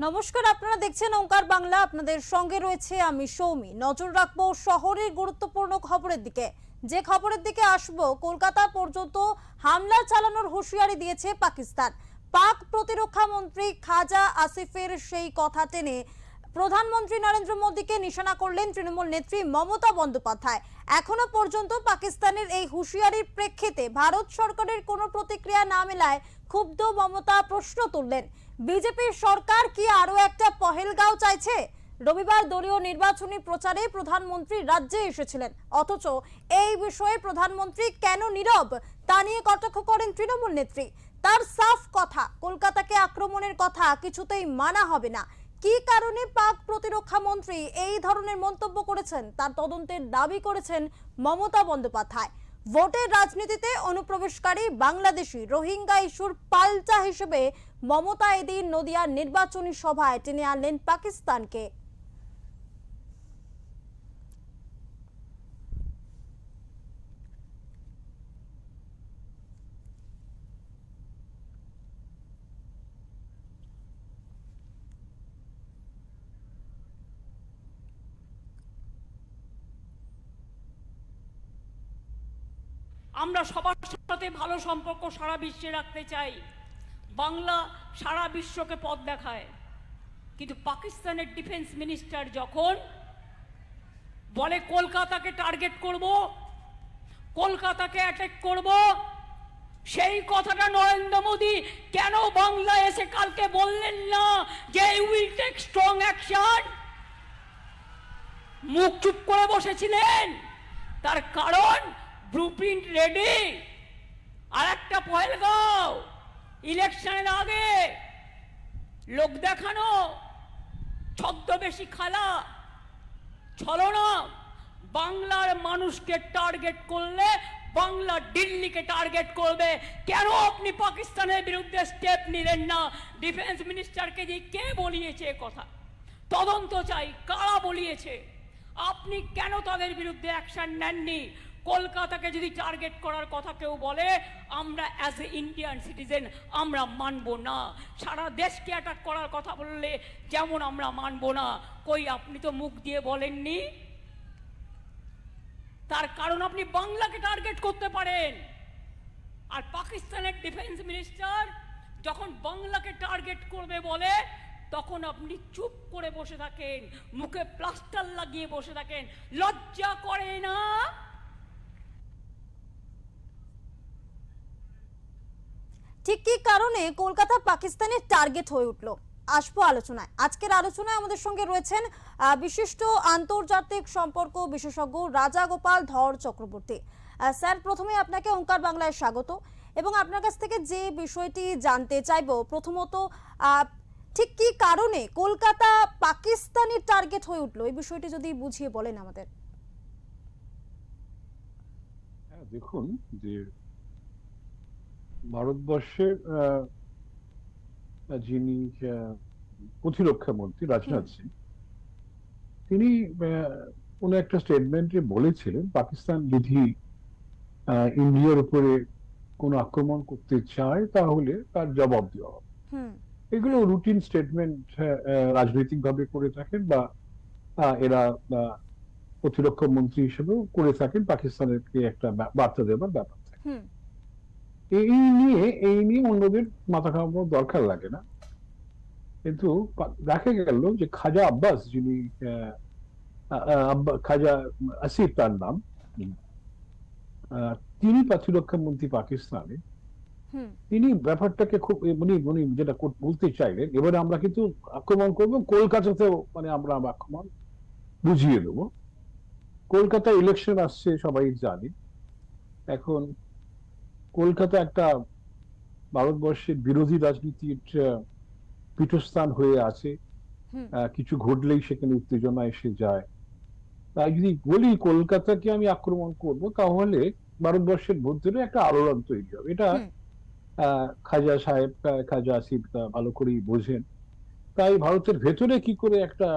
নমস্কার, আপনারা দেখছেন ওঙ্কার বাংলা। আপনাদের সঙ্গে রয়েছে আমি সৌমি। নজর রাখবো শহরের গুরুত্বপূর্ণ খবরের দিকে। যে খবরের দিকে আসবো, কলকাতা পর্যন্ত হামলা চালানোর হুঁশিয়ারি দিয়েছে পাকিস্তান। পাক প্রতিরক্ষা মন্ত্রী খাজা আসিফের সেই কথা টেনে প্রধানমন্ত্রী নরেন্দ্র মোদীকে নিশানা করলেন তৃণমূল নেত্রী মমতা বন্দ্যোপাধ্যায়। এখনো পর্যন্ত পাকিস্তানের এই হুঁশিয়ারির প্রেক্ষিতে ভারত সরকারের কোনো প্রতিক্রিয়া না মেলায় ক্ষুব্ধ মমতা প্রশ্ন তুললেন, বিজেপির সরকার কি আরো একটা পহেলগাঁও চাইছে? রবিবার দলীয় নির্বাচনী প্রচারে প্রধানমন্ত্রী রাজ্যে এসেছিলেন, অথচ এই বিষয়ে প্রধানমন্ত্রী কেন নীরব তা নিয়ে কটাক্ষ করেন তৃণমূল নেত্রী। তার সাফ কথা, কলকাতাকে আক্রমণের কথা কিছুতেই মানা হবে না। কি কারণে পাক প্রতিরক্ষা মন্ত্রী এই ধরনের মন্তব্য করেছেন তার তদন্তের দাবি করেছেন মমতা বন্দ্যোপাধ্যায়। ভোটের রাজনীতিতে অনুপ্রবেশকারী বাংলাদেশি রোহিঙ্গা ইস্যুর পাল্টা হিসেবে মমতা এদিন নদিয়ার নির্বাচনী সভায় টেনে আনলেন পাকিস্তানকে। আমরা সবার সাথে ভালো সম্পর্ক সারা বিশ্বে রাখতে চাই, বাংলা সারা বিশ্বকে পথ দেখায়। কিন্তু পাকিস্তানের ডিফেন্স মিনিস্টার যখন বলে কলকাতাকে টার্গেট করব, কলকাতাকে অ্যাটাক করব, সেই কথাটা নরেন্দ্র মোদী কেন বাংলা এসে কালকে বললেন না যে উইল টেক স্ট্রং অ্যাকশন? মুখ চুপ করে বসেছিলেন। তার কারণ ব্লুপ্রিন্ট রেডি, আর একটা পহেলগাঁও ইলেকশনের আগে লোক দেখানো, ছদ্মবেশী খেলা, ছলনা। বাংলার মানুষকে টার্গেট করলে বাংলা দিল্লিকে টার্গেট করবে। কেন আপনি পাকিস্তানের বিরুদ্ধে স্টেপ নিলেন না? ডিফেন্স মিনিস্টারকে যে কে বলিয়েছে কথা, তদন্ত চাই, কারা বলিয়েছে, আপনি কেন তাদের বিরুদ্ধে অ্যাকশন নেননি? কলকাতাকে যদি টার্গেট করার কথা কেউ বলে, আমরা অ্যাজ এ ইন্ডিয়ান সিটিজেন আমরা মানব না। সারা দেশকে অ্যাটাক করার কথা বললে যেমন আমরা মানব না। কই আপনি তো মুখ দিয়ে বলেননি। তার কারণ আপনি বাংলাকে টার্গেট করতে পারেন। আর পাকিস্তানের ডিফেন্স মিনিস্টার যখন বাংলাকে টার্গেট করবে বলে, তখন আপনি চুপ করে বসে থাকেন, মুখে প্লাস্টার লাগিয়ে বসে থাকেন। লজ্জা করে না? ঠিক কি কারণে কলকাতা পাকিস্তানের টার্গেট হয়ে উঠল, আসবো আলোচনায়। আজকের আলোচনায় আমাদের সঙ্গে রয়েছেন বিশিষ্ট আন্তর্জাতিক সম্পর্ক বিশেষজ্ঞ রাজা গোপাল ধর চক্রবর্তী। স্যার, প্রথমে আপনাকে ওঙ্কার বাংলায় স্বাগত, এবং আপনার কাছ থেকে যে বিষয়টি জানতে চাইবো, প্রথমত ঠিক কি কারণে কলকাতা পাকিস্তানের টার্গেট হয়ে উঠলো, এই বিষয়টি যদি বুঝিয়ে বলেন আমাদের। দেখুন, যে ভারতবর্ষের যিনি প্রতিরক্ষা মন্ত্রী রাজনাথ সিং, তিনি কোন একটা স্টেটমেন্টে বলেছিলেন পাকিস্তান যদি ইন্ডিয়ার উপরে কোন আক্রমণ করতে চায় তাহলে তার জবাব দেওয়া হবে। এগুলো রুটিন স্টেটমেন্ট রাজনৈতিক ভাবে করে থাকেন, বা এরা প্রতিরক্ষা মন্ত্রী হিসেবেও করে থাকেন, পাকিস্তানেরকে একটা বার্তা দেওয়ার ব্যাপার থাকে। এই নিয়ে অন্যদের মাথা ঘামানোর দরকার লাগে না। কিন্তু দেখা গেল যে খাজা আব্বাস, যিনি খাজা আসিফ তার নাম, তিনি প্রতিরক্ষা মন্ত্রী পাকিস্তানে। তিনি ব্যাপারটাকে খুব উনি যেটা বলতে চাইলেন, এবারে আমরা কিন্তু আক্রমণ করবো কলকাতাতেও, মানে আমরা আক্রমণ বুঝিয়ে দেবো। কলকাতা ইলেকশন আসছে, সবাই জানি। এখন কলকাতা একটা ভারতবর্ষের বিরোধী রাজনীতির পীঠস্থান হয়ে আছে। কিছু ঘটলেই সেখানে উত্তেজনা এসে যায়। তাই যদি বলি কলকাতাকে আমি আক্রমণ করব, তাহলে ভারতবর্ষের মধ্যে একটা আলোড়ন তৈরি হবে। এটা খাজা সাহেব, খাজা আসিফ ভালো করেই বোঝেন। তাই ভারতের ভেতরে কি করে একটা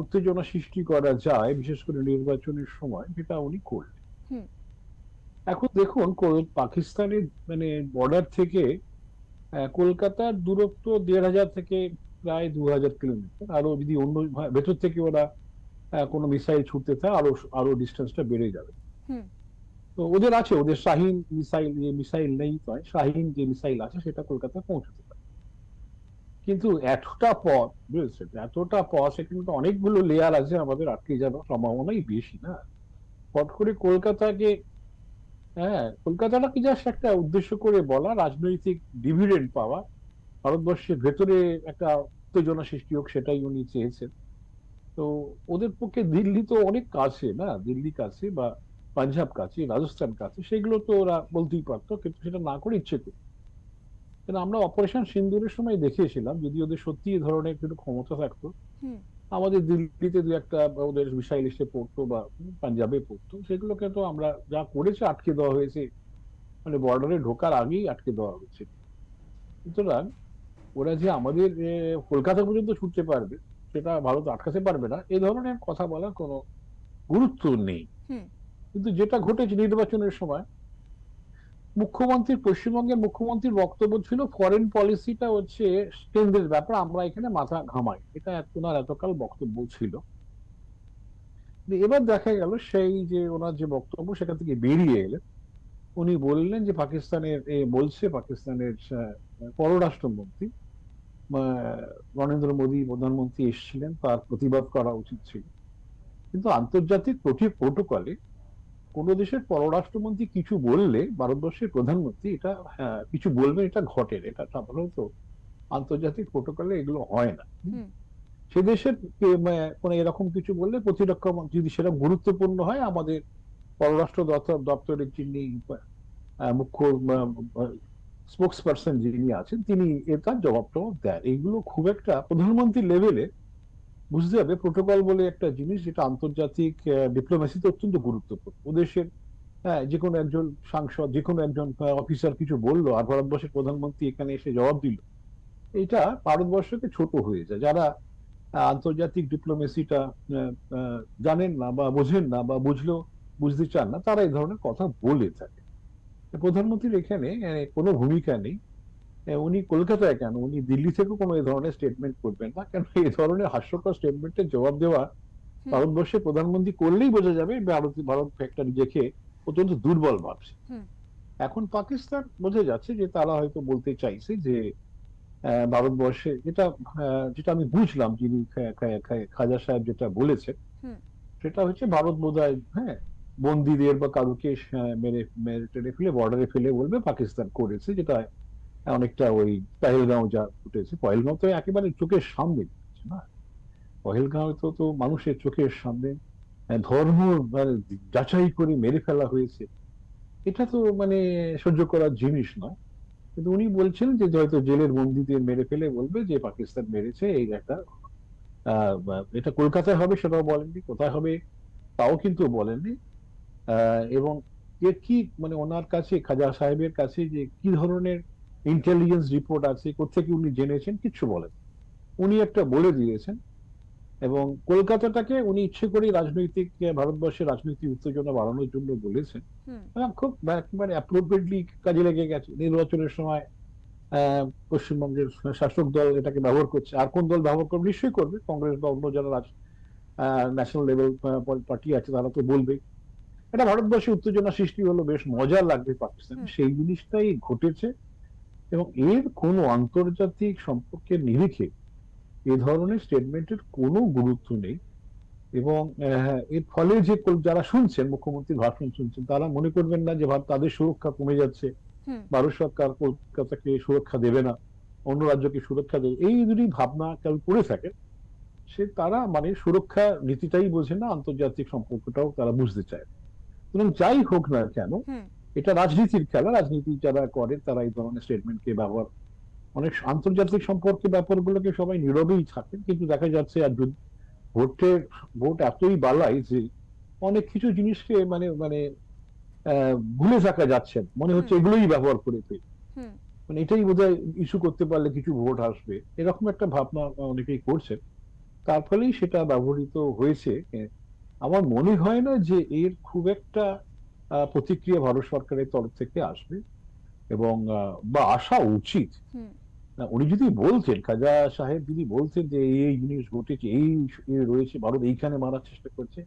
উত্তেজনা সৃষ্টি করা যায়, বিশেষ করে নির্বাচনের সময়, সেটা উনি করলেন। এখন দেখুন, পাকিস্তানের মানে বর্ডার থেকে কলকাতার দূরত্ব ১,৫০০ থেকে প্রায় 2000 কিলোমিটার। আরো যদি অন্য ভেতর থেকে ওরা কোনো মিসাইল ছুটতে থাকে আরো আরো ডিস্টেন্সটা বেড়ে যাবে। হুম তো ওদের আছে, ওদের শাহিন মিসাইল, যে মিসাইল নেই নয়, শাহিন যে মিসাইল আছে সেটা কলকাতায় পৌঁছতে পারে। কিন্তু এতটা পথ, বুঝেছেন, এতটা পথ, সেখানে তো অনেকগুলো লেয়ার আছে, আমাদের আটকে যাওয়ার সম্ভাবনাই বেশি না। হট করে কলকাতাকে, হ্যাঁ, কলকাতাটাকে জাস্ট একটা উদ্দেশ্য করে বলা, রাজনৈতিক ডিভিডেন্ড পাওয়া, ভারতবর্ষের ভেতরে একটা উত্তেজনা সৃষ্টি হোক, সেটাই উনি চেয়েছেন। তো ওদের পক্ষে দিল্লি তো অনেক কাছে না, দিল্লি কাছে বা পাঞ্জাব কাছে, রাজস্থান কাছে, সেগুলো তো ওরা বলতেই পারতো, কিন্তু সেটা না করে ইচ্ছে করে। কিন্তু আমরা অপারেশন সিন্দুরের সময় দেখিয়েছিলাম, যদি ওদের সত্যি এই ধরনের একটু ক্ষমতা থাকতো, হুম আমাদের দিল্লিতে দু একটা ওদের মিসাইল এসে পড়তো বা পাঞ্জাবে পড়তো, সেগুলোকে তো আমরা যা করেছে আটকে দেওয়া হয়েছে, মানে বর্ডারে ঢোকার আগেই আটকে দেওয়া হয়েছে। সুতরাং ওরা যে আমাদের কলকাতা পর্যন্ত ছুটতে পারবে, সেটা ভারত আটকাতে পারবে না, এই ধরনের কথা বলার কোনো গুরুত্ব নেই। হুম কিন্তু যেটা ঘটেছে নির্বাচনের সময়, পশ্চিমবঙ্গের মুখ্যমন্ত্রীর বক্তব্য ছিল ফরেন পলিসিটা হচ্ছে কেন্দ্রের ব্যাপার, আমরা এখানে মাথা ঘামাই, এটা ওনার এতকাল বক্তব্য ছিল। এবার দেখা গেল সেই যে ওনার যে বক্তব্য সেখান থেকে বেরিয়ে এলেন, উনি বললেন যে পাকিস্তানের বলছে পাকিস্তানের পররাষ্ট্রমন্ত্রী নরেন্দ্র মোদী প্রধানমন্ত্রী এসেছিলেন, তার প্রতিবাদ করা উচিত ছিল। কিন্তু আন্তর্জাতিক প্রোটোকলে কোন দেশের পররাষ্ট্রমন্ত্রী কিছু বললে ভারতবর্ষের প্রধানমন্ত্রী এটা কিছু বলবেন, এটা ঘটে, এটা সাধারণত আন্তর্জাতিক প্রোটোকলে এগুলো হয় না। হুম সে দেশের কোন এরকম কিছু বললে প্রতিরক্ষা মন্ত্রী, যদি সেটা গুরুত্বপূর্ণ হয়, আমাদের পররাষ্ট্র দপ্তরের যিনি মুখ্য স্পোক্স পার্সন যিনি আছেন, তিনি তার জবাব দেন। এইগুলো খুব একটা প্রধানমন্ত্রী লেভেলে বুঝতে হবে প্রোটোকল বলে একটা জিনিস, যেটা আন্তর্জাতিক ডিপ্লোমেসিতে অত্যন্ত গুরুত্বপূর্ণ। ওদেশের যে কোনো একজন সাংসদ, যে কোনো একজন অফিসার কিছু বললো আর ভারতবর্ষের প্রধানমন্ত্রী এখানে এসে জবাব দিল, এটা ভারতবর্ষকে ছোট হয়ে যায়। যারা আন্তর্জাতিক ডিপ্লোমেসিটা জানেন না বা বোঝেন না বা বুঝলেও বুঝতে চান না, তারা এই ধরনের কথা বলে থাকে। প্রধানমন্ত্রীর এখানে কোনো ভূমিকা নেই। উনি কলকাতায় কেন, উনি দিল্লি থেকেও কোনো এই ধরনের স্টেটমেন্ট করবেন না, কেন এই ধরনের হাস্যকর স্টেটমেন্টের জবাব দেওয়া হুম ভারতবর্ষের প্রধানমন্ত্রী করলেই বোঝা যাবে ভারত একটা নিজেকে অত্যন্ত দুর্বল ভাবছে। হুম এখন পাকিস্তান বোঝা যাচ্ছে যে তারা হয়তো বলতে চাইছে যে ভারতবর্ষে যেটা আমি বুঝলাম, যিনি খাজা সাহেব যেটা বলেছেন, হুম সেটা হচ্ছে ভারত বোধহয়, হ্যাঁ, বন্দীদের বা কারুকে মেরে মেরে টেনে ফেলে বর্ডারে ফেলে বলবে পাকিস্তান করেছে, যেটা অনেকটা ওই পহেলগাঁও যা ঘটেছে। পহেলগাঁও তো একেবারে চোখের সামনে ঘটেছে না, পহেলগাঁও তো মানুষের চোখের সামনে ধর্ম মানে যাচাই করে মেরে ফেলা হয়েছে। এটা তো মানে সহ্য করার জিনিস নয়। কিন্তু উনি বলছেন যে হয়তো জেলের বন্দীদের মেরে ফেলে বলবে যে পাকিস্তান মেরেছে, এই একটা এটা কলকাতায় হবে সেটাও বলেননি, কোথায় হবে তাও কিন্তু বলেননি। এবং এর কি মানে ওনার কাছে, খাজা সাহেবের কাছে, যে কি ধরনের ইন্টেলিজেন্স রিপোর্ট আছে, কোথেকে উনি জেনেছেন, কিচ্ছু বলেন। উনি একটা বলে দিয়েছেন, এবং কলকাতাটাকে উনি ইচ্ছে করেই রাজনৈতিক ভারতবর্ষের রাজনৈতিক উত্তেজনা বাড়ানোর জন্য বলেছেন। হুম খুব একেবারে অ্যাপ্রোপ্রিয়েটলি কাজে লেগে গেছে। নির্বাচনের সময় পশ্চিমবঙ্গের শাসক দল এটাকে ব্যবহার করছে, আর কোন দল ব্যবহার করবে, নিশ্চয়ই করবে, কংগ্রেস বা অন্য যারা ন্যাশনাল লেভেল পার্টি আছে তারা তো বলবে। এটা ভারতবর্ষে উত্তেজনা সৃষ্টি হলো, বেশ মজা লাগবে পাকিস্তান, হুম সেই জিনিসটাই ঘটেছে। এবং এর কোনো আন্তর্জাতিক সম্পর্কের নিরিখে এ ধরনের স্টেটমেন্টের কোনো গুরুত্ব নেই। এবং এর ফলে যে যারা শুনছেন, মুখ্যমন্ত্রীর ভাষণ শুনছেন, তারা মনে করবেন না যে তাদের সুরক্ষা কমে যাচ্ছে, হুম ভারত সরকার কলকাতাকে সুরক্ষা দেবে না, অন্য রাজ্যকে সুরক্ষা দেবে, এই যদি ভাবনা কেউ করে থাকে, তারা মানে সুরক্ষা নীতিটাই বোঝে না, আন্তর্জাতিক সম্পর্কটাও তারা বুঝতে চায়। সুতরাং যাই হোক না কেন, হুম এটা রাজনীতির খেলা, রাজনীতি যারা করে তারা এই ধরনের স্টেটমেন্টকে ব্যবহার, অনেক আন্তর্জাতিক সম্পর্কে ব্যাপারগুলোকে সবাই নীরবেই থাকেন, কিন্তু দেখা যাচ্ছে আর ভোট এতই বালাই যে অনেক কিছু জিনিসকে মানে মানে ভুলে থাকা যাচ্ছে, মনে হচ্ছে হুম এগুলোই ব্যবহার করে ফেলি, হুম মানে এটাই বোধহয় ইস্যু করতে পারলে কিছু ভোট আসবে, এরকম একটা ভাবনা অনেকেই করছে, তার ফলেই সেটা ব্যবহৃত হয়েছে। আমার মনে হয় না যে এর খুব একটা প্রতিক্রিয়া ভারত সরকারের তরফ থেকে আসবে, এবং বা আসা উচিত। হুম না, উনি যদি বলছেন, খাজা সাহেব যদি বলছেন যে এই এই জিনিস ঘটেছে, এই রয়েছে, ভারত এইখানে মারার চেষ্টা করছে,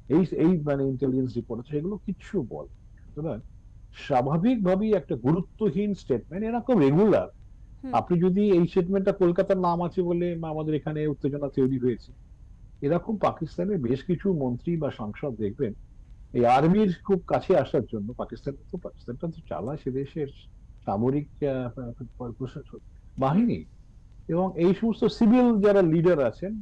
এই এই মানে ইন্টেলিজেন্স রিপোর্ট আছে, এগুলো কিচ্ছু বল। সুতরাং স্বাভাবিকভাবেই একটা গুরুত্বহীন স্টেটমেন্ট, এরকম রেগুলার। হুম আপনি যদি এই স্টেটমেন্টটা কলকাতার নাম আছে বলে আমাদের এখানে উত্তেজনা তৈরি হয়েছে, এরকম পাকিস্তানের বেশ কিছু মন্ত্রী বা সাংসদ দেখবেন এই আর্মির খুব কাছে আসার জন্য, পাকিস্তানটা তো চালায় সে দেশের সামরিক প্রশাসন হুম বাহিনী, এবং এই সমস্ত সিভিল যারা লিডার আছেন,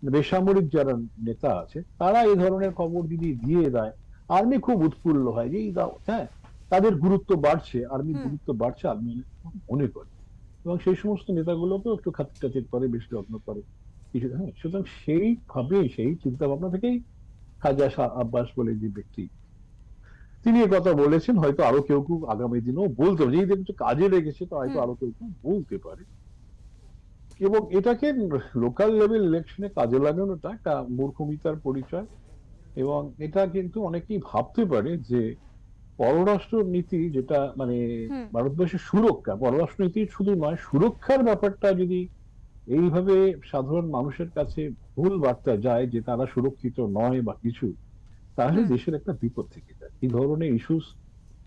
বেসামরিক যারা নেতা আছে, তারা এই ধরনের খবর যদি দিয়ে দেয়, আর্মি খুব উৎফুল্ল হয় যে এই দাও, হ্যাঁ, তাদের গুরুত্ব বাড়ছে, আর্মির হুম গুরুত্ব বাড়ছে, আর্মি মনে করে। এবং সেই সমস্ত নেতাগুলোকেও একটু খাতির টাতির করে, বেশি যত্ন করে কিছু, হ্যাঁ। সুতরাং সেইভাবে সেই চিন্তা ভাবনা থেকেই খাজা শাহ আব্বাস বলে যে ব্যক্তি, তিনি এ কথা বলেছেন। হয়তো আরো কেউ কেউ আগামী দিনেও বলতে পারে, যদি কিছু কাজে লেগেছে তো হয়তো হুম আরো কেউ কেউ বলতে পারে। এবং এটাকে লোকাল লেভেল ইলেকশনে কাজে লাগানোটা একটা মূর্খমিতার পরিচয়। এবং এটা কিন্তু অনেকেই ভাবতে পারে যে পররাষ্ট্র নীতি, যেটা মানে হুম ভারতবর্ষের সুরক্ষা, পররাষ্ট্র নীতি শুধু নয়, সুরক্ষার ব্যাপারটা যদি এইভাবে সাধারণ মানুষের কাছে ভুল বার্তা যায় যে তারা সুরক্ষিত নয় বা কিছু, তাহলে হুম দেশের একটা বিপদ থেকে যায়। এই ধরনের ইস্যুস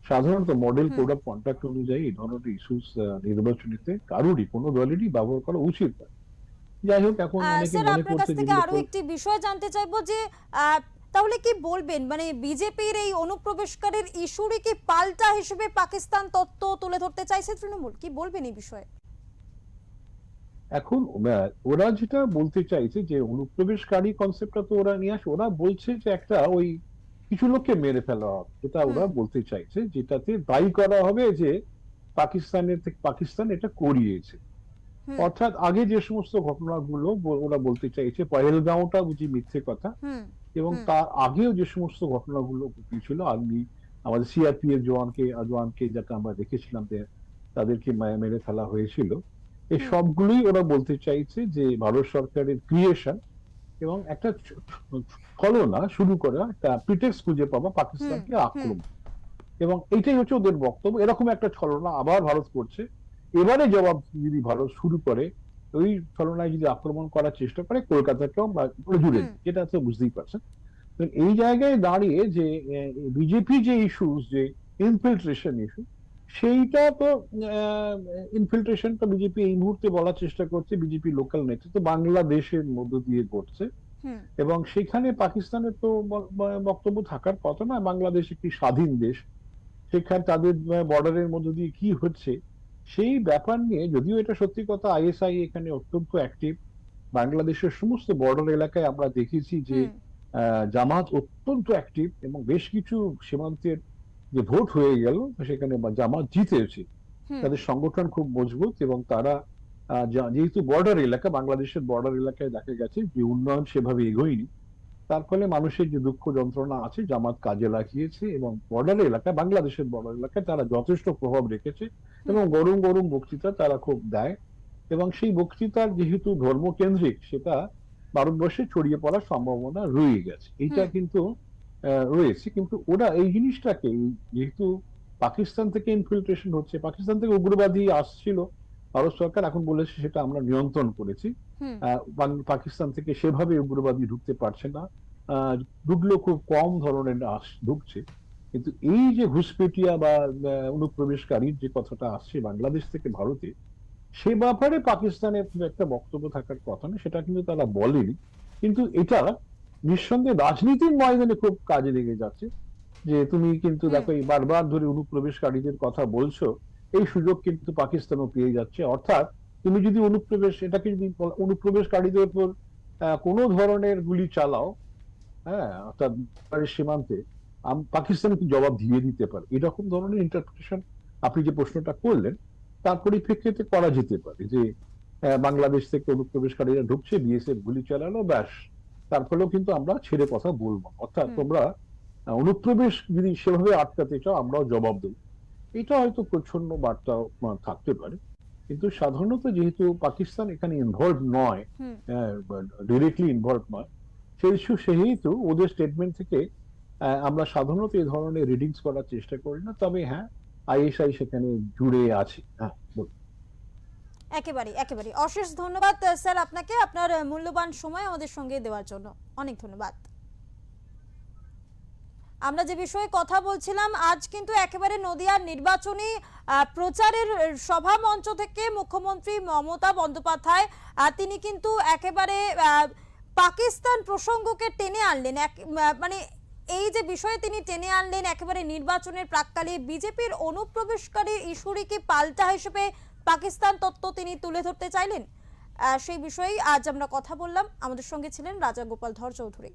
সাধারণত model hmm code of conduct অনুযায়ী এই ধরনের ইস্যুস নির্বাচনীতে কারোরই, কোনো দলেরই ব্যবহার করা উচিত না। যাই হোক, এখন অনেকে স্যার মনে আপনার কাছ করছে থেকে যেগুলো আরো একটি বিষয় জানতে চাইবো যে আহ, তাহলে কি বলবেন, মানে বিজেপির এই অনুপ্রবেশকারীর ইস্যুরই কি পাল্টা হিসেবে পাকিস্তান তত্ত্ব তুলে ধরতে চাইছে তৃণমূল, কি বলবেন এই বিষয়ে? এখন ওরা যেটা বলতে চাইছে যে অনুপ্রবেশকারী কনসেপ্টটা তো ওরা নিয়ে আসে, ওরা বলছে যে একটা ওই কিছু লোককে মেরে ফেলা হবে, যেটা ওরা হুম বলতে চাইছে, যেটাতে দায়ী করা হবে যে পাকিস্তান এটা করিয়েছে। হুম অর্থাৎ আগে যে সমস্ত ঘটনাগুলো ওরা বলতে চাইছে, পহেলগাঁওটা বুঝি মিথ্যে কথা, হুম এবং হুম তার আগেও যে সমস্ত ঘটনাগুলো ঘটিয়েছিল, আর্মি আমাদের সিআরপিএফ জওয়ানকে যাকে আমরা দেখেছিলাম যে তাদেরকে মেরে ফেলা হয়েছিল, এই হুম সবগুলোই ওরা বলতে চাইছে যে ভারত সরকারের ক্রিয়েশন, এবং একটা ছলনা শুরু করা, একটা প্রিটেক্স খুঁজে পাওয়া হুম পাকিস্তানকে হুম আক্রমণ। এবং এইটাই হচ্ছে ওদের বক্তব্য। এরকম একটা ছলনা আবার ভারত করছে, এবারে জবাব যদি ভারত শুরু করে, ওই ছলনায় যদি আক্রমণ করার চেষ্টা করে কলকাতাকেও বা জুড়ে, হুম যেটা তো বুঝতেই পারছেন। তো এই জায়গায় দাঁড়িয়ে যে বিজেপি যে ইস্যুস, যে ইনফিল্ট্রেশন ইস্যু, সেইটা তো ইনফিল্ট্রেশনটা বিজেপি এই মুহূর্তে বলার চেষ্টা করছে, বিজেপি লোকাল নেতৃত্ব বাংলাদেশের মধ্য দিয়ে করছে। হুম এবং সেখানে পাকিস্তানের তো বক্তব্য থাকার কথা না, বাংলাদেশ একটি স্বাধীন দেশ, সেখানে তাদের বর্ডারের মধ্যে দিয়ে কি হচ্ছে সেই ব্যাপার নিয়ে, যদিও এটা সত্যি কথা, আইএসআই এখানে অত্যন্ত অ্যাক্টিভ। বাংলাদেশের সমস্ত বর্ডার এলাকায় আমরা দেখেছি যে হুম জামাত অত্যন্ত অ্যাক্টিভ, এবং বেশ কিছু সীমান্তের যে ভোট হয়ে গেল সেখানে জামাত জিতেছে। হুম তাদের সংগঠন খুব মজবুত, এবং তারা যেহেতু বর্ডার এলাকা, বাংলাদেশের বর্ডার এলাকায় দেখা গেছে যে উন্নয়ন সেভাবে এগোয়নি, তার ফলে মানুষের যে দুঃখ যন্ত্রণা আছে জামাত কাজে লাগিয়েছে, এবং বর্ডার এলাকায়, বাংলাদেশের বর্ডার এলাকায় তারা যথেষ্ট প্রভাব রেখেছে, এবং হুম গরম গরম বক্তৃতা তারা খুব দেয়। এবং সেই বক্তৃতার যেহেতু ধর্মকেন্দ্রিক, সেটা ভারতবর্ষে ছড়িয়ে পড়ার সম্ভাবনা রয়ে গেছে, এইটা হুম কিন্তু রয়েছে। কিন্তু ওরা এই জিনিসটাকে, যেহেতু পাকিস্তান থেকে ইনফিল্ট্রেশন হচ্ছে, পাকিস্তান থেকে উগ্রবাদী আসছিল, ভারত সরকার এখন বলেছে সেটা আমরা নিয়ন্ত্রণ করেছি, হুম পাকিস্তান থেকে সেভাবে উগ্রবাদী ঢুকতে পারছে না, ঢুকলেও খুব কম ধরনের ঢুকছে। কিন্তু এই যে ঘুষপেটিয়া বা অনুপ্রবেশকারীর যে কথাটা আসছে বাংলাদেশ থেকে ভারতে, সে ব্যাপারে পাকিস্তানের একটা বক্তব্য থাকার কথা না, সেটা কিন্তু তারা বলেনি। কিন্তু এটা নিঃসন্দেহে রাজনীতির ময়দানে খুব কাজে লেগে যাচ্ছে, যে তুমি কিন্তু হুম দেখো এই বারবার ধরে অনুপ্রবেশকারীদের কথা বলছো, এই সুযোগ কিন্তু পাকিস্তানও পেয়ে যাচ্ছে। অর্থাৎ তুমি যদি এটাকে যদি অনুপ্রবেশকারীদের উপর কোনো ধরনের গুলি চালাও, হ্যাঁ, অর্থাৎ সীমান্তে, পাকিস্তান কি জবাব দিয়ে দিতে পারে, এরকম ধরনের ইন্টারপ্রিটেশন আপনি যে প্রশ্নটা করলেন তার পরিপ্রেক্ষিতে করা যেতে পারে যে বাংলাদেশ থেকে অনুপ্রবেশকারীরা ঢুকছে, বিএসএফ গুলি চালালো, ব্যাস, তার ফলেও কিন্তু আমরা ছেড়ে কথা বলবো না। অর্থাৎ হুম তোমরা অনুপ্রবেশ যদি সেভাবে আটকাতে চাও, আমরাও জবাব দেবো। এটা হয়তো প্রচ্ছন্ন বার্তা থাকতে পারে। কিন্তু সাধারণত যেহেতু পাকিস্তান এখানে ইনভলভ নয়, হুম ডিরেক্টলি ইনভলভ নয়, সেহেতু ওদের স্টেটমেন্ট থেকে আমরা সাধারণত এই ধরনের রিডিংস করার চেষ্টা করি না। তবে হ্যাঁ, আইএসআই সেখানে জুড়ে আছে, হ্যাঁ, বলুন। একেবারে অশেষ ধন্যবাদ স্যার আপনাকে, আপনার মূল্যবান সময় আমাদের সঙ্গে দেওয়ার জন্য অনেক ধন্যবাদ। আমরা যে বিষয়ে কথা বলছিলাম, আজ কিন্তু একেবারে নদিয়ার নির্বাচনী প্রচারের সভা মঞ্চ থেকে মুখ্যমন্ত্রী মমতা বন্দ্যোপাধ্যায় তিনি কিন্তু একেবারে পাকিস্তান প্রসঙ্গকে টেনে আনলেন। মানে এই যে বিষয়ে তিনি টেনে আনলেন, একেবারে নির্বাচনের প্রাক্কালে বিজেপির অনুপ্রবেশকারী ইস্যুরিকে পাল্টা হিসেবে পাকিস্তান তত্ত্ব তিনি তুলে ধরতে চাইলেন। সেই বিষয়েই আজ আমরা কথা বললাম। আমাদের সঙ্গে ছিলেন রাজা গোপাল ধর চৌধুরী।